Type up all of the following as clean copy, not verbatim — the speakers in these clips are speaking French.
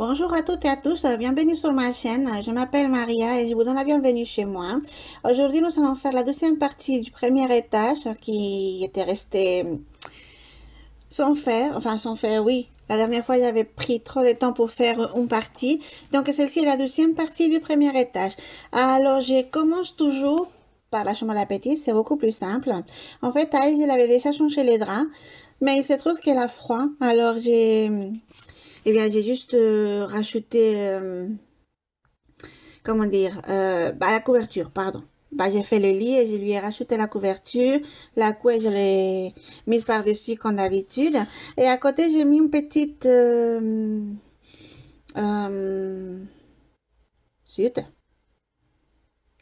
Bonjour à toutes et à tous, bienvenue sur ma chaîne. Je m'appelle Maria et je vous donne la bienvenue chez moi. Aujourd'hui, nous allons faire la deuxième partie du premier étage qui était resté sans faire, oui. La dernière fois, j'avais pris trop de temps pour faire une partie. Donc, celle-ci est la deuxième partie du premier étage. Alors, je commence toujours par la chambre à la petite, c'est beaucoup plus simple. En fait, à elle, je l'avais déjà changé les draps, mais il se trouve qu'elle a froid. Alors, j'ai juste rajouté, comment dire, la couverture, pardon. J'ai fait le lit et je lui ai rajouté la couverture. La couette, je l'ai mise par-dessus comme d'habitude. Et à côté, j'ai mis une petite... zut.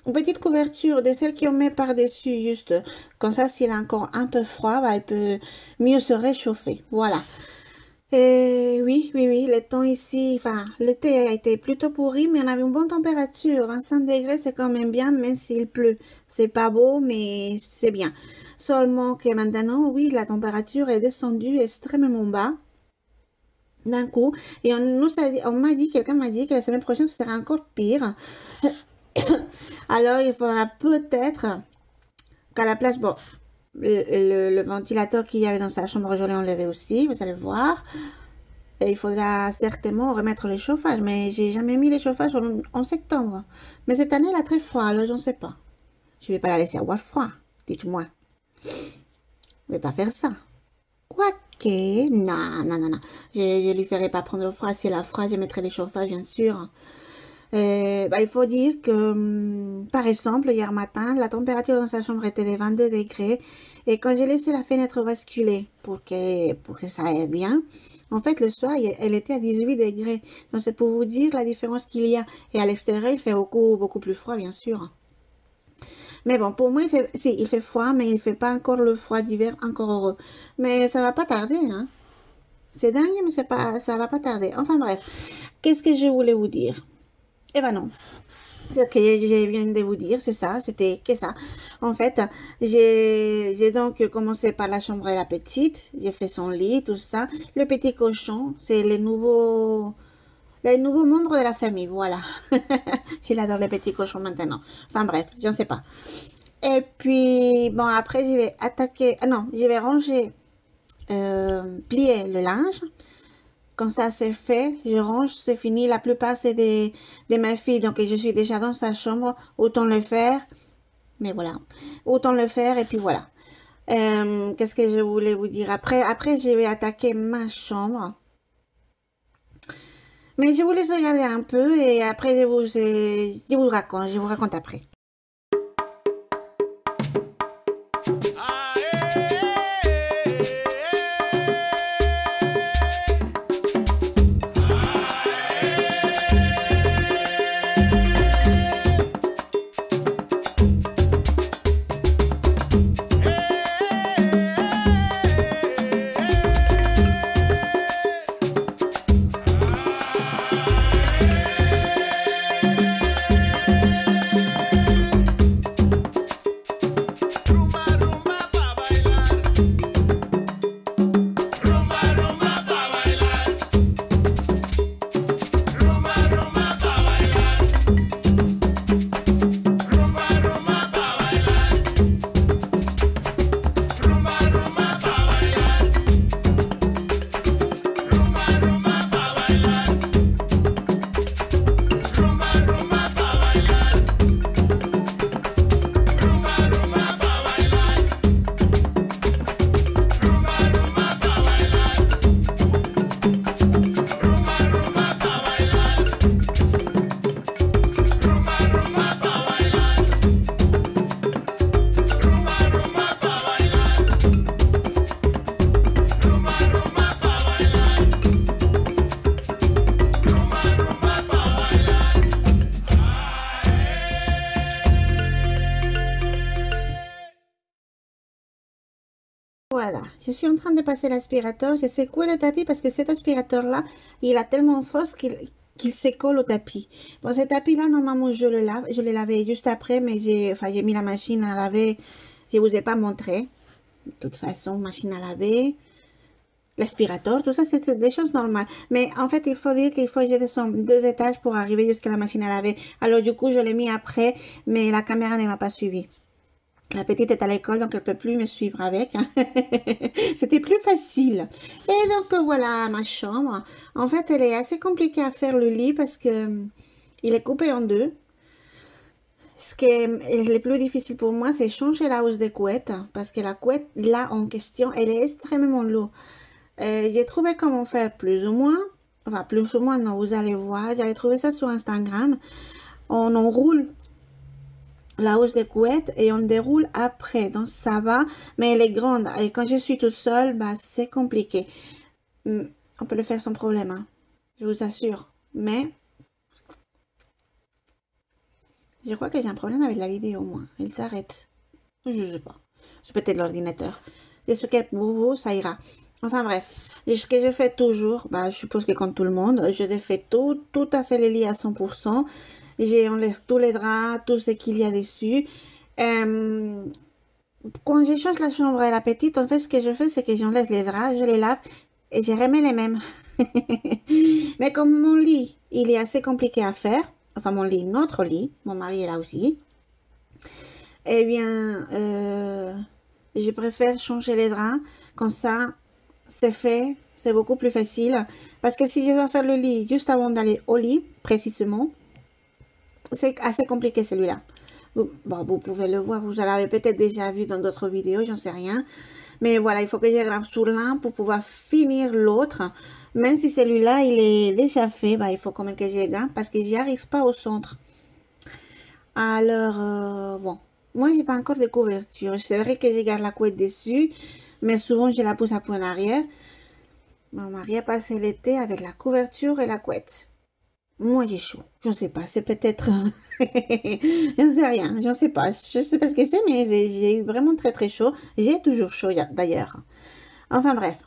Une petite couverture de celle qu'on met par-dessus, juste comme ça, s'il a encore un peu froid, elle peut mieux se réchauffer. Voilà. Et oui, le temps ici, enfin, l'été a été plutôt pourri, mais on avait une bonne température. 25 degrés, c'est quand même bien, même s'il pleut. C'est pas beau, mais c'est bien. Seulement que maintenant, oui, la température est descendue extrêmement bas d'un coup. Et quelqu'un m'a dit que la semaine prochaine, ce sera encore pire. Alors, il faudra peut-être qu'à la place, bon, le ventilateur qu'il y avait dans sa chambre, je l'ai enlevé aussi, vous allez voir. Et il faudra certainement remettre le chauffage, mais j'ai jamais mis le chauffage en septembre. Mais cette année, elle a très froid, alors je ne sais pas. Je vais pas la laisser avoir froid, dites-moi. Je vais pas faire ça. Quoique, non. Je lui ferai pas prendre le froid. Si elle a froid, je mettrai le chauffage, bien sûr. Il faut dire que, par exemple, hier matin, la température dans sa chambre était de 22 degrés. Et quand j'ai laissé la fenêtre basculer pour que ça aille bien, en fait, le soir, elle était à 18 degrés. Donc, c'est pour vous dire la différence qu'il y a. Et à l'extérieur, il fait beaucoup plus froid, bien sûr. Mais bon, pour moi, il fait froid, mais il fait pas encore le froid d'hiver, encore heureux. Mais ça va pas tarder, hein. C'est dingue, mais ça va pas tarder. Enfin bref, qu'est-ce que je voulais vous dire? Eh ben non. Ce que je viens de vous dire, c'est ça, c'était que ça. En fait, j'ai donc commencé par la chambre de la petite, j'ai fait son lit, tout ça. Le petit cochon, c'est les nouveaux membres de la famille, voilà. Il adore les petits cochons maintenant. Enfin bref, je ne sais pas. Et puis, bon, après, je vais ranger, plier le linge. Quand ça c'est fait, je range, c'est fini. La plupart, c'est de ma fille. Donc, je suis déjà dans sa chambre. Autant le faire. Mais voilà. Autant le faire. Et puis, voilà. Qu'est-ce que je voulais vous dire après? Après, je vais attaquer ma chambre. Mais je vous laisse regarder un peu. Et après, je vous raconte après. Voilà, je suis en train de passer l'aspirateur. J'ai secoué le tapis parce que cet aspirateur-là, il a tellement force qu'il se colle au tapis. Bon, ce tapis-là, normalement, je le lave. Je l'ai lavé juste après, mais j'ai mis la machine à laver. Je vous ai pas montré. De toute façon, machine à laver. l'aspirateur, tout ça, c'est des choses normales. Mais en fait, il faut dire qu'il faut que je descende 2 étages pour arriver jusqu'à la machine à laver. Alors du coup, je l'ai mis après, mais la caméra ne m'a pas suivi. La petite est à l'école, donc elle peut plus me suivre avec. C'était plus facile. Et donc voilà ma chambre. En fait, elle est assez compliquée à faire le lit parce que il est coupé en deux. Ce qui est le plus difficile pour moi, c'est changer la housse de couette parce que la couette là en question, elle est extrêmement lourde. J'ai trouvé comment faire plus ou moins. Enfin, plus ou moins, non, vous allez voir. J'avais trouvé ça sur Instagram. On enroule la housse de couette et on déroule après. Donc, ça va. Mais elle est grande. Et quand je suis toute seule, bah, c'est compliqué. On peut le faire sans problème, hein. Je vous assure. Mais, je crois que j'ai un problème avec la vidéo, moi. Elle s'arrête. Je sais pas. C'est peut-être l'ordinateur. J'espère que pour vous, ça ira. Enfin bref, ce que je fais toujours, bah, je suppose que comme tout le monde, je défais tout à fait les lits à 100%. J'enlève tous les draps, tout ce qu'il y a dessus. Quand je change la chambre à la petite, en fait, ce que je fais, c'est que j'enlève les draps, je les lave et je remets les mêmes. Mais comme mon lit, il est assez compliqué à faire, enfin mon lit, notre lit, mon mari est là aussi, eh bien, je préfère changer les draps, comme ça, c'est fait, c'est beaucoup plus facile. Parce que si je dois faire le lit juste avant d'aller au lit, précisément, c'est assez compliqué celui-là. Bon, vous pouvez le voir, vous l'avez peut-être déjà vu dans d'autres vidéos, j'en sais rien. Mais voilà, il faut que je grave sur l'un pour pouvoir finir l'autre. Même si celui-là, il est déjà fait, bah, il faut quand même que je grave parce que j'y arrive pas au centre. Alors, bon. Moi, j'ai pas encore de couverture. C'est vrai que je garde la couette dessus, mais souvent, je la pousse un peu en arrière. Mon mari a passé l'été avec la couverture et la couette. Moi, j'ai chaud. Je ne sais pas. C'est peut-être... je ne sais rien. Je ne sais pas. Je ne sais pas ce que c'est, mais j'ai eu vraiment très chaud. J'ai toujours chaud, d'ailleurs. Enfin, bref.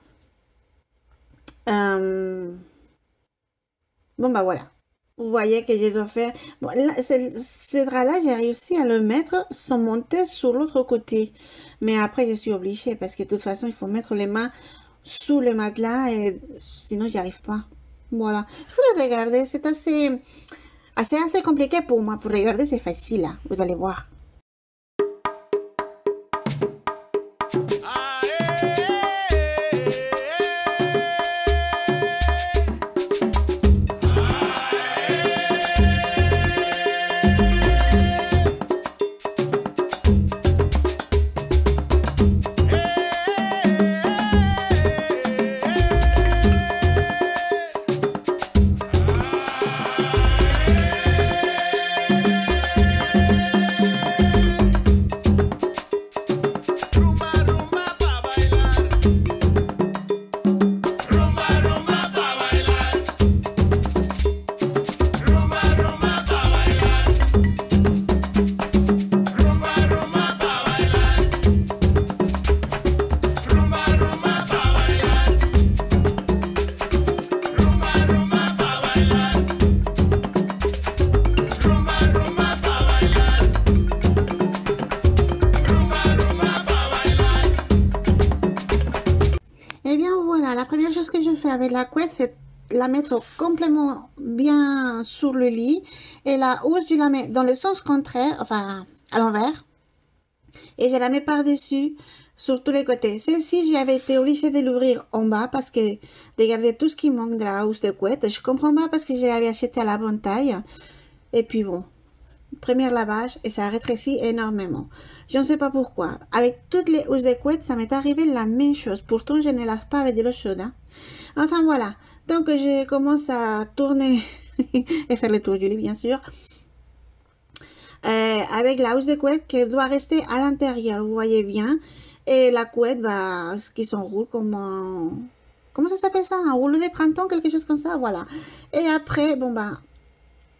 Bon, bah voilà. Vous voyez que je dois faire... Bon, là, ce drap-là, j'ai réussi à le mettre sans monter sur l'autre côté. Mais après, je suis obligée parce que de toute façon, il faut mettre les mains sous le matelas et sinon, j'y arrive pas. Voilà. Je vais regarder. C'est assez compliqué pour moi. Pour regarder, c'est facile, là. Vous allez voir. La première chose que je fais avec la couette, c'est la mettre complètement bien sur le lit. Et la housse, je la mets dans le sens contraire, enfin à l'envers. Et je la mets par-dessus, sur tous les côtés. Celle-ci, j'avais été obligée de l'ouvrir en bas parce que, regardez tout ce qui manque de la housse de couette. Je comprends pas parce que je l'avais acheté à la bonne taille. Et puis bon, premier lavage et ça rétrécit énormément. Je ne sais pas pourquoi. Avec toutes les housses de couette, ça m'est arrivé la même chose. Pourtant, je ne lave pas avec de l'eau chaude. Hein. Enfin, voilà. Donc, je commence à tourner et faire le tour du lit, bien sûr. Avec la housse de couette qui doit rester à l'intérieur, vous voyez bien. Et la couette, bah, ce qui s'enroule comme un... Comment ça s'appelle ça? Un rouleau de printemps, quelque chose comme ça, voilà. Et après, bon, bah...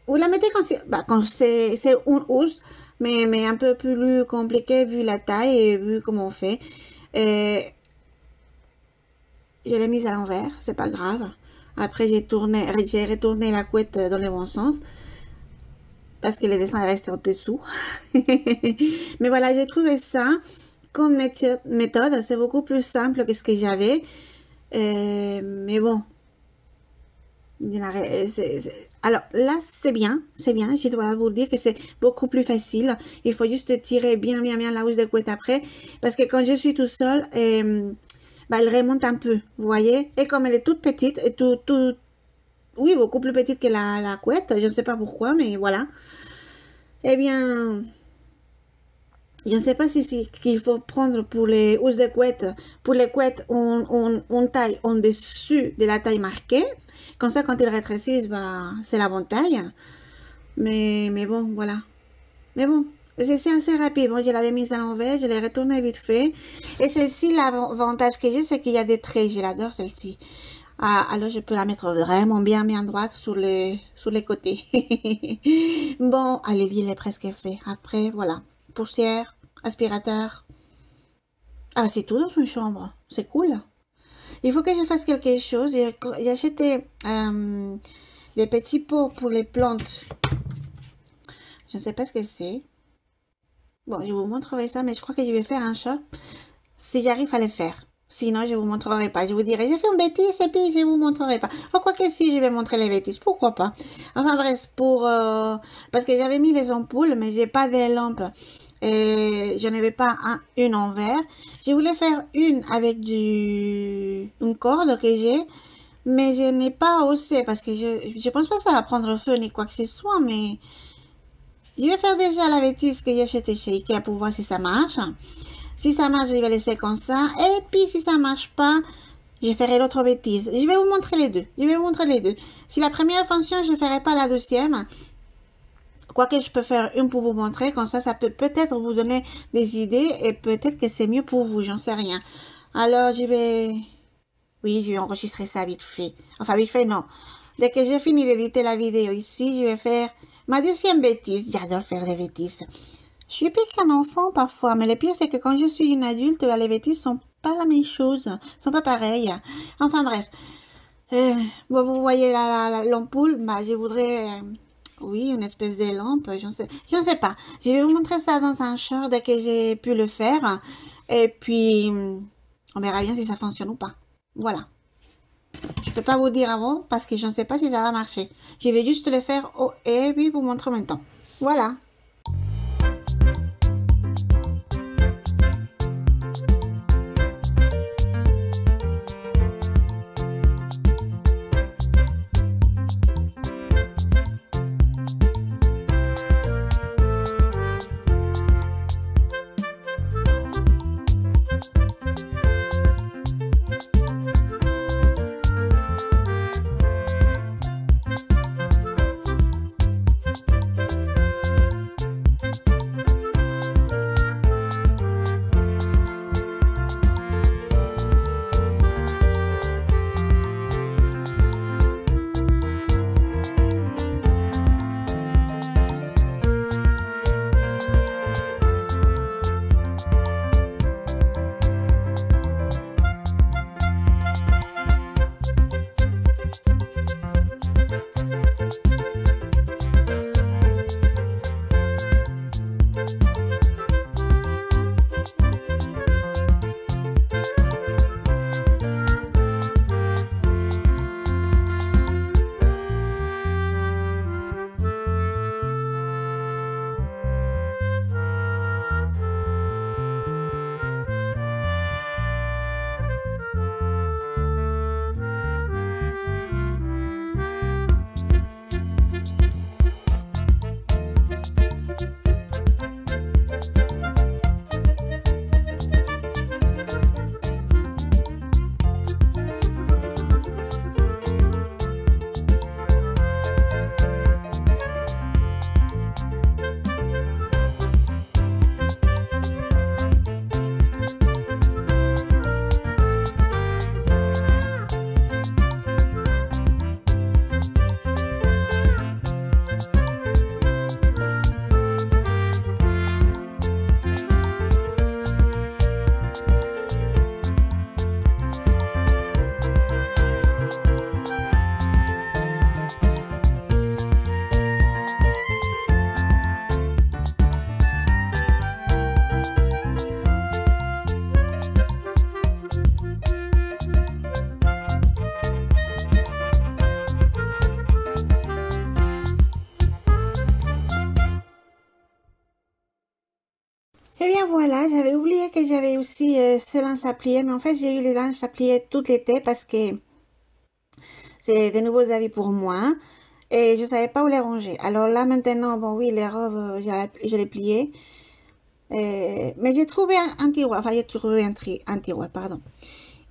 Vous la mettez quand c'est une housse, mais un peu plus compliqué vu la taille et vu comment on fait. Je l'ai mise à l'envers, c'est pas grave. Après, j'ai retourné la couette dans le bon sens. Parce que le dessin est resté en dessous. Mais voilà, j'ai trouvé ça comme méthode. C'est beaucoup plus simple que ce que j'avais. Mais bon, alors là, c'est bien, je dois vous dire que c'est beaucoup plus facile. Il faut juste tirer bien, bien, bien la housse de couette après, parce que quand je suis tout seul, bah, elle remonte un peu, vous voyez? Et comme elle est toute petite, et oui, beaucoup plus petite que la couette, je ne sais pas pourquoi, mais voilà. Eh bien, je ne sais pas si c'est qu'il faut prendre pour les housses de couette. Pour les couettes, on taille en dessus de la taille marquée. Comme ça, quand ils rétrécissent, bah, c'est la bonne taille. Mais bon, voilà. Mais bon, c'est assez rapide. Bon, je l'avais mise à l'envers, je l'ai retournée vite fait. Et celle-ci, l'avantage que j'ai, c'est qu'il y a des traits. Je l'adore, celle-ci. Ah, alors, je peux la mettre vraiment bien, bien droite sur les côtés. Bon, allez, il est presque fait. Après, voilà. Poussière, aspirateur. Ah, c'est tout dans une chambre. C'est cool. Il faut que je fasse quelque chose. J'ai acheté des petits pots pour les plantes. Je ne sais pas ce que c'est. Bon, je vous montrerai ça, mais je crois que je vais faire un shot si j'arrive à le faire. Sinon, je vous montrerai pas. Je vous dirai, j'ai fait une bêtise et puis je vous montrerai pas. Oh, quoi que si, je vais montrer les bêtises. Pourquoi pas? Enfin bref, parce que j'avais mis les ampoules, mais j'ai pas de lampes. Et je n'avais pas une en verre. Je voulais faire une avec une corde que j'ai, mais je n'ai pas osé parce que je pense pas que ça va prendre feu ni quoi que ce soit, mais je vais faire déjà la bêtise que j'ai acheté chez Ikea pour voir si ça marche. Si ça marche, je vais laisser comme ça. Et puis, si ça marche pas, je ferai l'autre bêtise. Je vais vous montrer les deux. Je vais vous montrer les deux. Si la première fonctionne, je ne ferai pas la deuxième. Quoique, je peux faire une pour vous montrer. Comme ça peut peut-être vous donner des idées. Et peut-être que c'est mieux pour vous. J'en sais rien. Alors, oui, je vais enregistrer ça vite fait. Enfin, vite fait, non. Dès que j'ai fini d'éditer la vidéo ici, je vais faire ma deuxième bêtise. J'adore faire des bêtises. Je suis plus qu'un enfant parfois, mais le pire c'est que quand je suis une adulte, les bêtises sont pas la même chose, sont pas pareilles. Enfin bref, bon, vous voyez l'ampoule, bah je voudrais, oui, une espèce de lampe, je ne sais pas. Je vais vous montrer ça dans un short dès que j'ai pu le faire, et puis on verra bien si ça fonctionne ou pas. Voilà. Je peux pas vous dire avant parce que je ne sais pas si ça va marcher. Je vais juste le faire et puis vous montrer maintenant. Voilà. Eh bien voilà, j'avais oublié que j'avais aussi ces lances à plier, mais en fait j'ai eu les lances à plier tout l'été parce que c'est des nouveaux habits pour moi et je savais pas où les ranger. Alors là maintenant, bon oui, les robes, je les pliais, mais j'ai trouvé un tiroir, enfin j'ai trouvé un tiroir, pardon.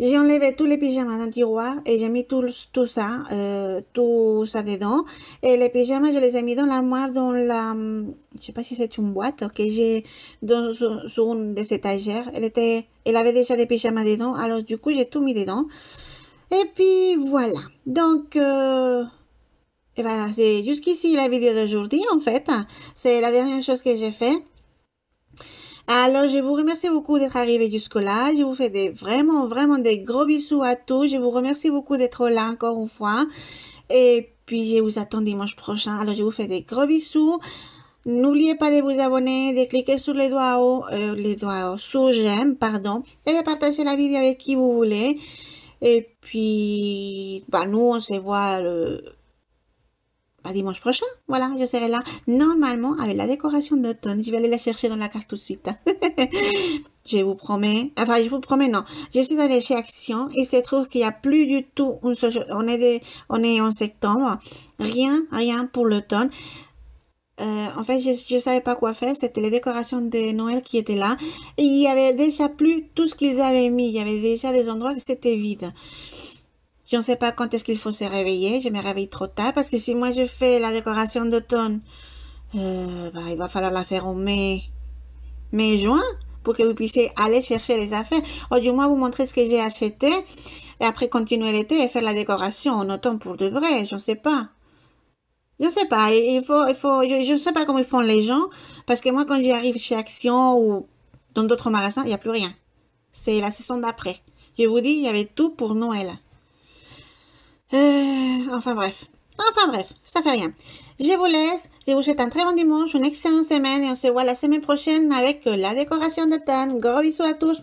J'ai enlevé tous les pyjamas d'un tiroir et j'ai mis tout ça dedans. Et les pyjamas, je les ai mis dans l'armoire, je sais pas si c'est une boîte que j'ai sur une des étagères. Elle avait déjà des pyjamas dedans, alors du coup j'ai tout mis dedans. Et puis voilà. Donc, et voilà, c'est jusqu'ici la vidéo d'aujourd'hui en fait. C'est la dernière chose que j'ai fait. Alors, je vous remercie beaucoup d'être arrivé jusque-là. Je vous fais vraiment, vraiment des gros bisous à tous. Je vous remercie beaucoup d'être là encore une fois. Et puis, je vous attends dimanche prochain. Alors, je vous fais des gros bisous. N'oubliez pas de vous abonner, de cliquer sur les doigts sur j'aime, pardon, et de partager la vidéo avec qui vous voulez. Et puis, bah, nous, on se voit dimanche prochain, voilà, je serai là, normalement, avec la décoration d'automne. Je vais aller la chercher dans la carte tout de suite. Je vous promets, enfin, je vous promets, non. Je suis allée chez Action, il se trouve qu'il n'y a plus du tout on est en septembre. Rien pour l'automne. En fait, je savais pas quoi faire. C'était les décorations de Noël qui étaient là. Et il y avait déjà plus tout ce qu'ils avaient mis. Il y avait déjà des endroits que c'était vide. Je ne sais pas quand est-ce qu'il faut se réveiller. Je me réveille trop tard parce que si moi je fais la décoration d'automne, il va falloir la faire en mai-juin pour que vous puissiez aller chercher les affaires. Ou du moins vous montrer ce que j'ai acheté et après continuer l'été et faire la décoration en automne pour de vrai. Je ne sais pas. Je ne sais pas. Je ne sais pas comment ils font les gens parce que moi quand j'arrive chez Action ou dans d'autres magasins, il n'y a plus rien. C'est la saison d'après. Je vous dis, il y avait tout pour Noël. Enfin bref, ça fait rien. Je vous laisse, je vous souhaite un très bon dimanche, une excellente semaine et on se voit la semaine prochaine avec la décoration d'automne. Gros bisous à tous.